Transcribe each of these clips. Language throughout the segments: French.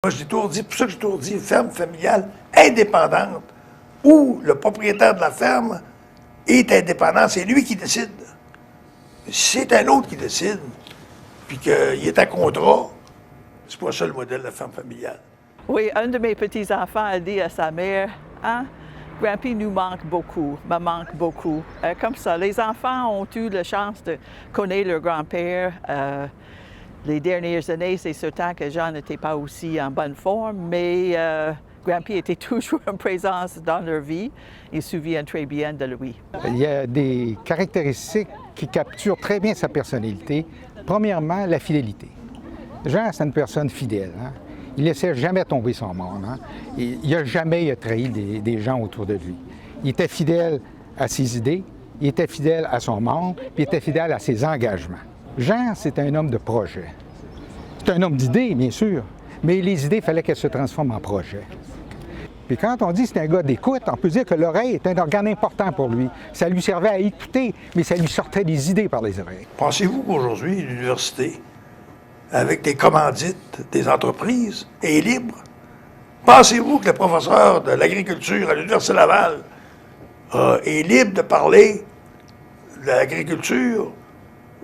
Moi, je l'ai toujours dit, pour ça que j'ai toujours dit, ferme familiale indépendante, où le propriétaire de la ferme est indépendant, c'est lui qui décide. Si c'est un autre qui décide, puis qu'il est à contrat, c'est pas ça le modèle de la ferme familiale. Oui, un de mes petits-enfants a dit à sa mère, « Hein, Grampy nous manque beaucoup, me manque beaucoup. » Comme ça, les enfants ont eu la chance de connaître leur grand-père. Les dernières années, c'est certain que Jean n'était pas aussi en bonne forme, mais Grampy était toujours une présence dans leur vie. Ils se souviennent très bien de lui. Il y a des caractéristiques qui capturent très bien sa personnalité. Premièrement, la fidélité. Jean, c'est une personne fidèle. Hein? Il ne laissait jamais tomber son monde. Hein? Il n'a jamais trahi des gens autour de lui. Il était fidèle à ses idées, il était fidèle à son monde, puis il était fidèle à ses engagements. Jean, c'est un homme de projet. C'est un homme d'idées, bien sûr, mais les idées, il fallait qu'elles se transforment en projet. Puis quand on dit que c'est un gars d'écoute, on peut dire que l'oreille est un organe important pour lui. Ça lui servait à écouter, mais ça lui sortait des idées par les oreilles. Pensez-vous qu'aujourd'hui, l'université, avec des commandites des entreprises, est libre? Pensez-vous que le professeur de l'agriculture à l'Université Laval est libre de parler de l'agriculture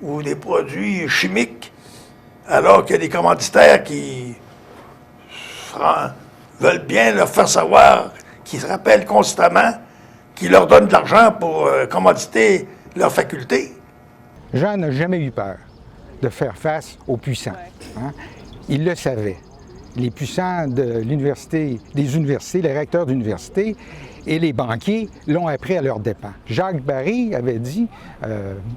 ou des produits chimiques, alors qu'il y a des commanditaires qui veulent bien leur faire savoir, qui se rappellent constamment, qui leur donnent de l'argent pour commanditer leurs facultés? Jean n'a jamais eu peur de faire face aux puissants. Hein? Il le savait. Les puissants de l'université, des universités, les recteurs d'université et les banquiers l'ont appris à leurs dépens. Jacques Barry avait dit,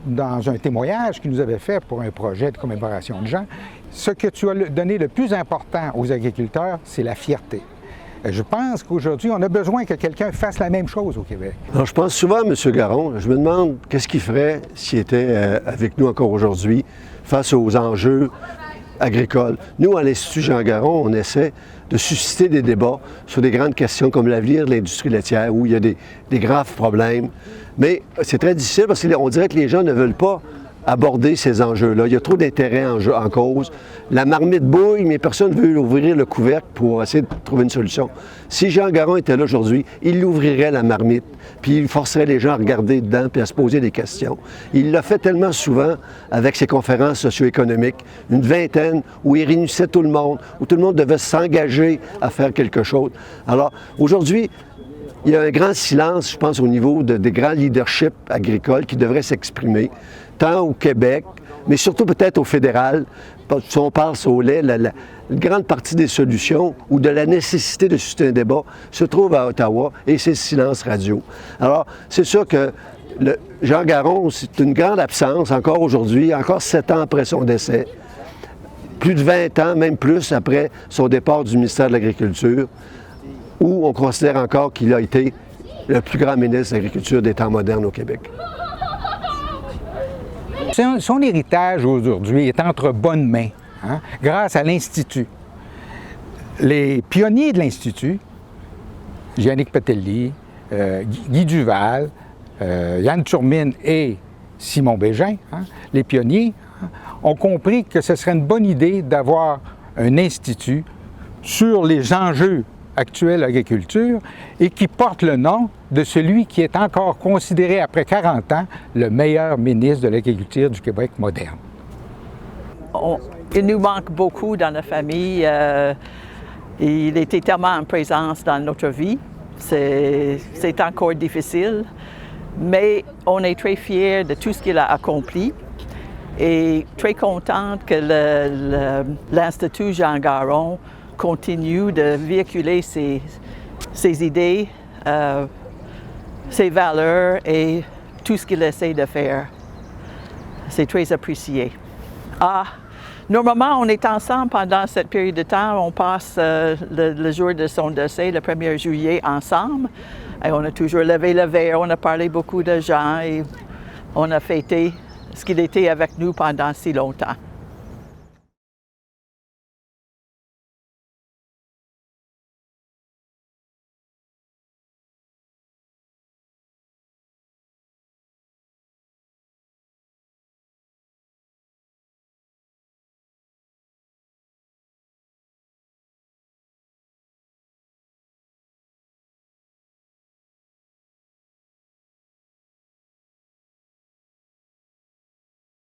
dans un témoignage qu'il nous avait fait pour un projet de commémoration de Jean, ce que tu as donné le plus important aux agriculteurs, c'est la fierté. Je pense qu'aujourd'hui, on a besoin que quelqu'un fasse la même chose au Québec. Alors, je pense souvent à M. Garon. Je me demande qu'est-ce qu'il ferait s'il était avec nous encore aujourd'hui face aux enjeux agricoles. Nous, à l'Institut Jean Garon, on essaie de susciter des débats sur des grandes questions comme l'avenir de l'industrie laitière, où il y a des graves problèmes. Mais c'est très difficile parce qu'on dirait que les gens ne veulent pas aborder ces enjeux-là. Il y a trop d'intérêts en cause. La marmite bouille, mais personne ne veut ouvrir le couvercle pour essayer de trouver une solution. Si Jean Garon était là aujourd'hui, il ouvrirait la marmite, puis il forcerait les gens à regarder dedans puis à se poser des questions. Il l'a fait tellement souvent avec ses conférences socio-économiques, une vingtaine, où il réunissait tout le monde, où tout le monde devait s'engager à faire quelque chose. Alors, aujourd'hui, il y a un grand silence, je pense, au niveau des grands leaderships agricoles qui devraient s'exprimer, tant au Québec, mais surtout peut-être au fédéral. Si on parle au lait, la grande partie des solutions ou de la nécessité de susciter un débat se trouve à Ottawa et c'est le silence radio. Alors, c'est sûr que Jean Garon, c'est une grande absence encore aujourd'hui, encore 7 ans après son décès, plus de 20 ans, même plus après son départ du ministère de l'Agriculture, où on considère encore qu'il a été le plus grand ministre de l'Agriculture des temps modernes au Québec. Son héritage aujourd'hui est entre bonnes mains, hein, grâce à l'Institut. Les pionniers de l'Institut, Yannick Petelli, Guy Duval, Yann Turmine et Simon Bégin, hein, les pionniers, hein, ont compris que ce serait une bonne idée d'avoir un institut sur les enjeux actuels de l'agriculture et qui porte le nom de celui qui est encore considéré après 40 ans le meilleur ministre de l'Agriculture du Québec moderne. Il nous manque beaucoup dans la famille. Il était tellement en présence dans notre vie. C'est encore difficile, mais on est très fiers de tout ce qu'il a accompli et très contente que l'Institut Jean Garon continue de véhiculer ses idées, ses valeurs et tout ce qu'il essaie de faire. C'est très apprécié. Normalement, on est ensemble pendant cette période de temps. On passe le jour de son décès, le 1er juillet, ensemble. Et on a toujours levé le verre, on a parlé beaucoup de Jean et on a fêté ce qu'il était avec nous pendant si longtemps.